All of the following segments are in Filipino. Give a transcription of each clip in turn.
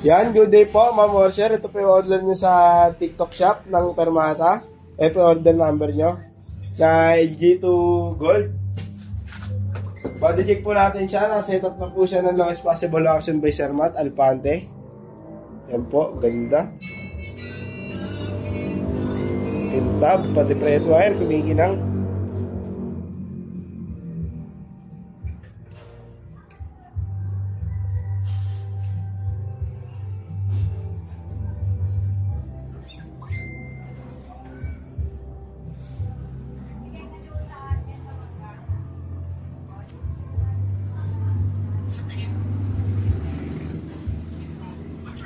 Yan, good day po, Ma'am Washer. Ito po yung order nyo sa TikTok shop ng Permata. Ito yung order number nyo na LG2 Gold. Body check po natin siya. Nakaset up na po siya ng lowest possible action by Sir Matt Alpante. Yan po, ganda. Kintab, pati prehead wire, kumikinang.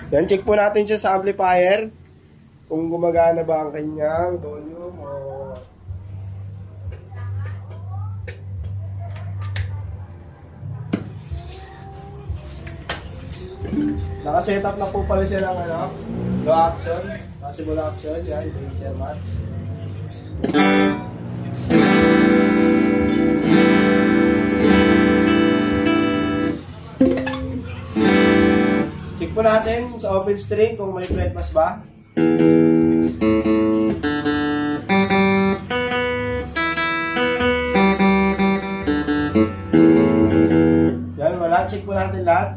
Yan, check po natin siya sa amplifier. Kung gumagana ba ang kanyang volume o... Naka-setup na po pala siya ng low action. Possible action. Yan, Sir Matt. Check po natin sa open string kung may fretbox ba. Yan, wala. Check po natin lahat.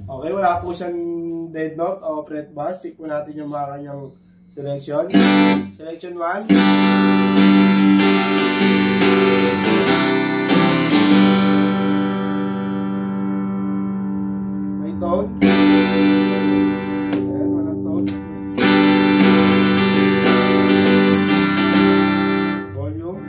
Okay, wala po siyang dead note o fret bass. Check po natin yung mga kanyang selection. Selection 1. May tone. Ayan, walang tone. Volume.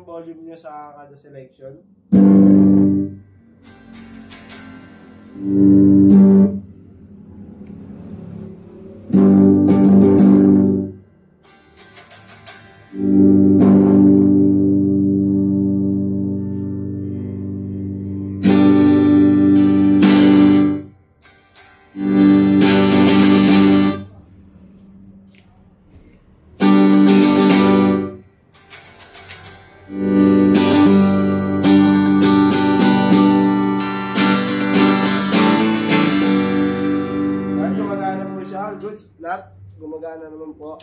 Volume nyo sa kada selection. Goods, lahat gumagana naman po.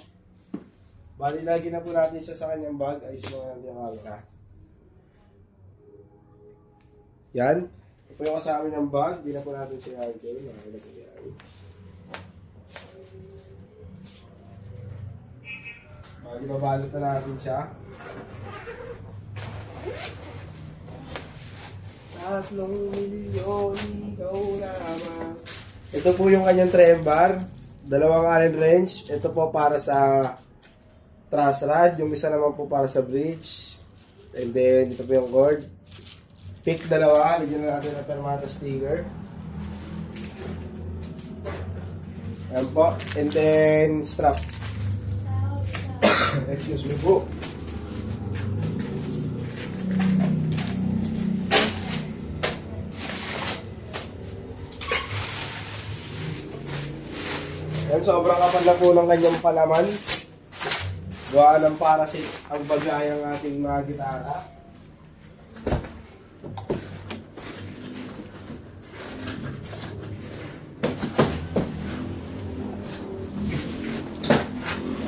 Bali, lagi na po natin siya sa kanyang bag. Ayos mo natin yung camera. Yan. Ito po yung kasama niyang bag. Di na po natin siya i-argue. Bali, babalot na natin siya. Tatlong milyon, ikaw naman. Ito po yung kanyang trem bar. Dalawang Allen wrench. Ito po para sa truss rod. Yung isa naman po para sa bridge. And then, ito po yung cord. Pick dalawa. Lagyan na natin ng Permata sticker. Ayan po. And then, strap. Excuse me po. Ayan, sobrang kapal na po ng kanyang palaman. Gawa ng parasit ang bagay ang ating mga gitara.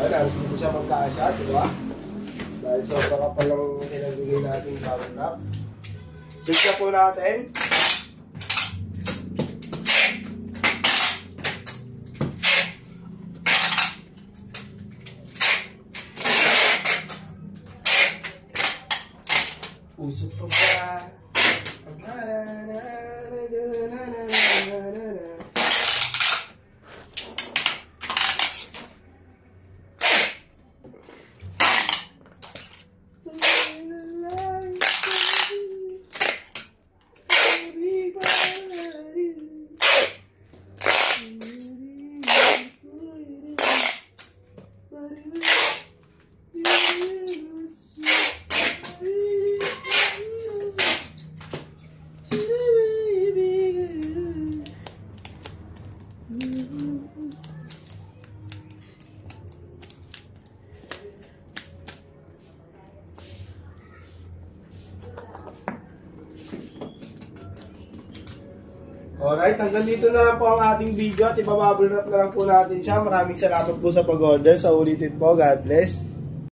Ayan, hindi siya magkasya, diba? Dahil sobrang kapal ng kinagigay natin power wrap. Sigla po natin. Usok pa ba? Alright, hanggang dito na lang po ang ating video at ibabubble wrap na lang po natin siya. Maraming salamat po sa pag-order. Sa ulitin po, God bless.